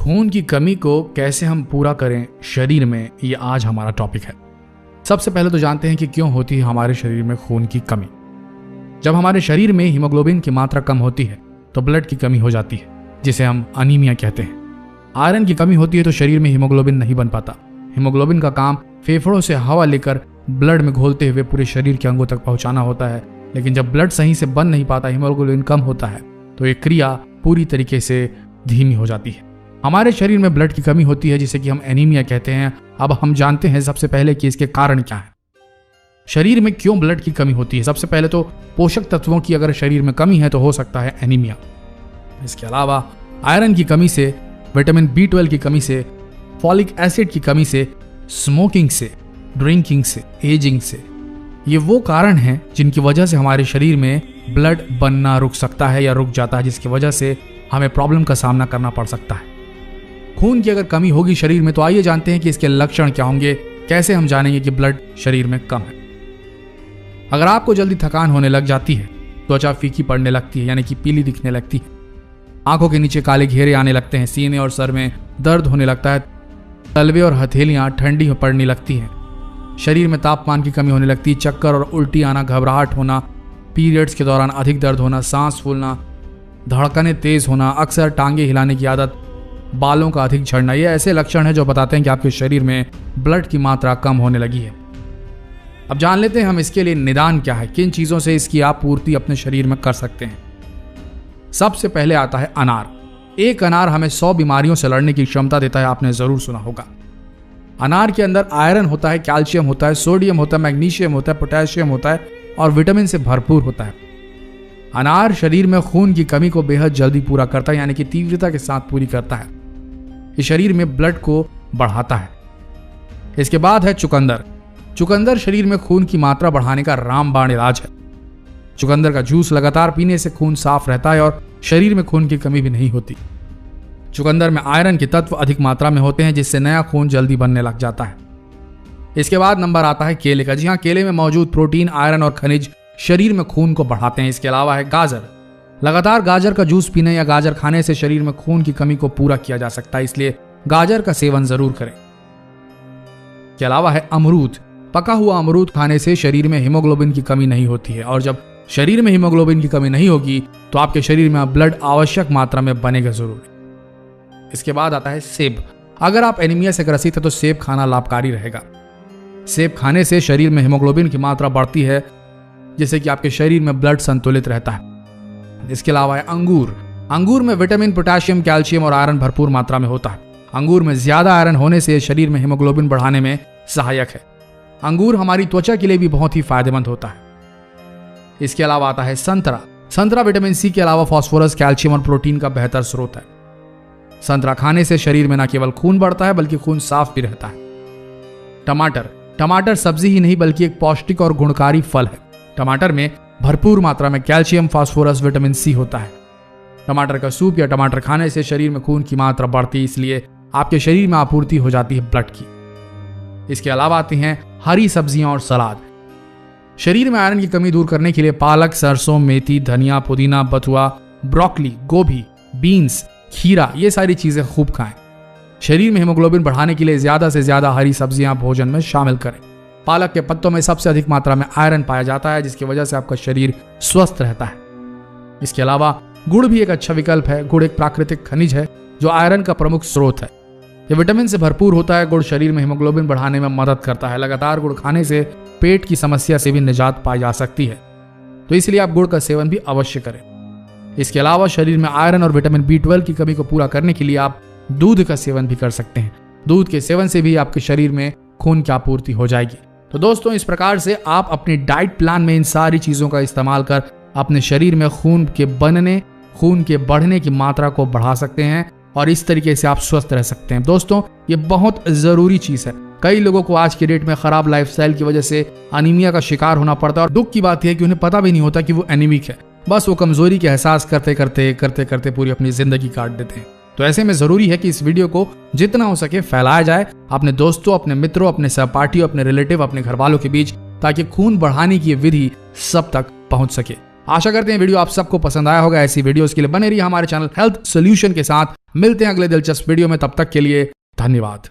खून की कमी को कैसे हम पूरा करें शरीर में, ये आज हमारा टॉपिक है। सबसे पहले तो जानते हैं कि क्यों होती है हमारे शरीर में खून की कमी। जब हमारे शरीर में हीमोग्लोबिन की मात्रा कम होती है तो ब्लड की कमी हो जाती है, जिसे हम अनीमिया कहते हैं। आयरन की कमी होती है तो शरीर में हीमोग्लोबिन नहीं बन पाता। हीमोग्लोबिन का काम फेफड़ों से हवा लेकर ब्लड में घोलते हुए पूरे शरीर के अंगों तक पहुंचाना होता है, लेकिन जब ब्लड सही से बन नहीं पाता, हीमोग्लोबिन कम होता है, तो ये क्रिया पूरी तरीके से धीमी हो जाती है। हमारे शरीर में ब्लड की कमी होती है, जिसे कि हम एनीमिया कहते हैं। अब हम जानते हैं सबसे पहले कि इसके कारण क्या है। शरीर में क्यों ब्लड की कमी होती है? सबसे पहले तो पोषक तत्वों की अगर शरीर में कमी है तो हो सकता है एनीमिया। इसके अलावा आयरन की कमी से, विटामिन B12 की कमी से, फॉलिक एसिड की कमी से, स्मोकिंग से, ड्रिंकिंग से, एजिंग से, ये वो कारण हैं जिनकी वजह से हमारे शरीर में ब्लड बनना रुक सकता है या रुक जाता है, जिसकी वजह से हमें प्रॉब्लम का सामना करना पड़ सकता है। खून की अगर कमी होगी शरीर में तो आइए जानते हैं कि इसके लक्षण क्या होंगे, कैसे हम जानेंगे कि ब्लड शरीर में कम है। अगर आपको जल्दी थकान होने लग जाती है, त्वचा फीकी पड़ने लगती है यानी कि पीली दिखने लगती है, आंखों के नीचे काले घेरे आने लगते हैं, सीने और सर में दर्द होने लगता है, तलवे और हथेलियां ठंडी पड़ने लगती हैं, शरीर में तापमान की कमी होने लगती है, चक्कर और उल्टी आना, घबराहट होना, पीरियड्स के दौरान अधिक दर्द होना, सांस फूलना, धड़कनें तेज होना, अक्सर टांगे हिलाने की आदत, बालों का अधिक झड़ना, ये ऐसे लक्षण हैं जो बताते हैं कि आपके शरीर में ब्लड की मात्रा कम होने लगी है। अब जान लेते हैं हम इसके लिए निदान क्या है, किन चीजों से इसकी आप पूर्ति अपने शरीर में कर सकते हैं। सबसे पहले आता है अनार। एक अनार हमें 100 बीमारियों से लड़ने की क्षमता देता है, आपने जरूर सुना होगा। अनार के अंदर आयरन होता है, कैल्शियम होता है, सोडियम होता है, मैग्नीशियम होता है, पोटेशियम होता है और विटामिन से भरपूर होता है। अनार शरीर में खून की कमी को बेहद जल्दी पूरा करता है, यानी कि तीव्रता के साथ पूरी करता है। ये शरीर में ब्लड को बढ़ाता है। इसके बाद है चुकंदर। चुकंदर शरीर में खून की मात्रा बढ़ाने का रामबाण इलाज है। चुकंदर का जूस लगातार पीने से खून साफ रहता है और शरीर में खून की कमी भी नहीं होती। चुकंदर में आयरन के तत्व अधिक मात्रा में होते हैं, जिससे नया खून जल्दी बनने लग जाता है। इसके बाद नंबर आता है केले का। जी हाँ, केले में मौजूद प्रोटीन, आयरन और खनिज शरीर में खून को बढ़ाते हैं। इसके अलावा है गाजर। लगातार गाजर का जूस पीने या गाजर खाने से शरीर में खून की कमी को पूरा किया जा सकता है, इसलिए गाजर का सेवन जरूर करें। इसके अलावा है अमरूद। पका हुआ अमरूद खाने से शरीर में हीमोग्लोबिन की कमी नहीं होती है, और जब शरीर में हीमोग्लोबिन की कमी नहीं होगी तो आपके शरीर में ब्लड आवश्यक मात्रा में बनेगा जरूर। इसके बाद आता है सेब। अगर आप एनीमिया से ग्रसित है तो सेब खाना लाभकारी रहेगा। सेब खाने से शरीर में हीमोग्लोबिन की मात्रा बढ़ती है, जिससे कि आपके शरीर में ब्लड संतुलित रहता है। इसके अलावा है अंगूर। अंगूर में विटामिन, पोटेशियम, कैल्शियम और आयरन भरपूर मात्रा में होता है। अंगूर में ज्यादा आयरन होने से शरीर में हीमोग्लोबिन बढ़ाने में सहायक है। अंगूर हमारी त्वचा के लिए भी बहुत ही फायदेमंद होता है। इसके अलावा आता है संतरा। संतरा विटामिन सी के अलावा फास्फोरस, कैल्शियम और प्रोटीन का बेहतर स्रोत है। संतरा खाने से शरीर में न केवल खून बढ़ता है बल्कि खून साफ भी रहता है। टमाटर। टमाटर सब्जी ही नहीं बल्कि एक पौष्टिक और गुणकारी फल है। टमाटर में भरपूर मात्रा में कैल्शियम, फास्फोरस, विटामिन सी होता है। टमाटर का सूप या टमाटर खाने से शरीर में खून की मात्रा बढ़ती है, इसलिए आपके शरीर में आपूर्ति हो जाती है ब्लड की। इसके अलावा आती हैं हरी सब्जियां और सलाद। शरीर में आयरन की कमी दूर करने के लिए पालक, सरसों, मेथी, धनिया, पुदीना, बथुआ, ब्रोकली, गोभी, बीन्स, खीरा, ये सारी चीजें खूब खाएं। शरीर में हीमोग्लोबिन बढ़ाने के लिए ज्यादा से ज्यादा हरी सब्जियां भोजन में शामिल करें। पालक के पत्तों में सबसे अधिक मात्रा में आयरन पाया जाता है, जिसकी वजह से आपका शरीर स्वस्थ रहता है। इसके अलावा गुड़ भी एक अच्छा विकल्प है। गुड़ एक प्राकृतिक खनिज है जो आयरन का प्रमुख स्रोत है। यह विटामिन से भरपूर होता है। गुड़ शरीर में हीमोग्लोबिन बढ़ाने में मदद करता है। लगातार गुड़ खाने से पेट की समस्या से भी निजात पाई जा सकती है, तो इसलिए आप गुड़ का सेवन भी अवश्य करें। इसके अलावा शरीर में आयरन और विटामिन B12 की कमी को पूरा करने के लिए आप दूध का सेवन भी कर सकते हैं। दूध के सेवन से भी आपके शरीर में खून की आपूर्ति हो जाएगी। तो दोस्तों, इस प्रकार से आप अपनी डाइट प्लान में इन सारी चीजों का इस्तेमाल कर अपने शरीर में खून के बनने, खून के बढ़ने की मात्रा को बढ़ा सकते हैं और इस तरीके से आप स्वस्थ रह सकते हैं। दोस्तों, ये बहुत जरूरी चीज है। कई लोगों को आज की डेट में खराब लाइफस्टाइल की वजह से अनीमिया का शिकार होना पड़ता है, और दुख की बात यह है कि उन्हें पता भी नहीं होता कि वो एनीमिक है। बस वो कमजोरी के एहसास करते करते पूरी अपनी जिंदगी काट देते हैं। तो ऐसे में जरूरी है कि इस वीडियो को जितना हो सके फैलाया जाए अपने दोस्तों, अपने मित्रों, अपने सहपाठियों, अपने रिलेटिव, अपने घर वालों के बीच, ताकि खून बढ़ाने की विधि सब तक पहुंच सके। आशा करते हैं वीडियो आप सबको पसंद आया होगा। ऐसी वीडियोस के लिए बने रहिए हमारे चैनल हेल्थ सॉल्यूशन के साथ। मिलते हैं अगले दिलचस्प वीडियो में, तब तक के लिए धन्यवाद।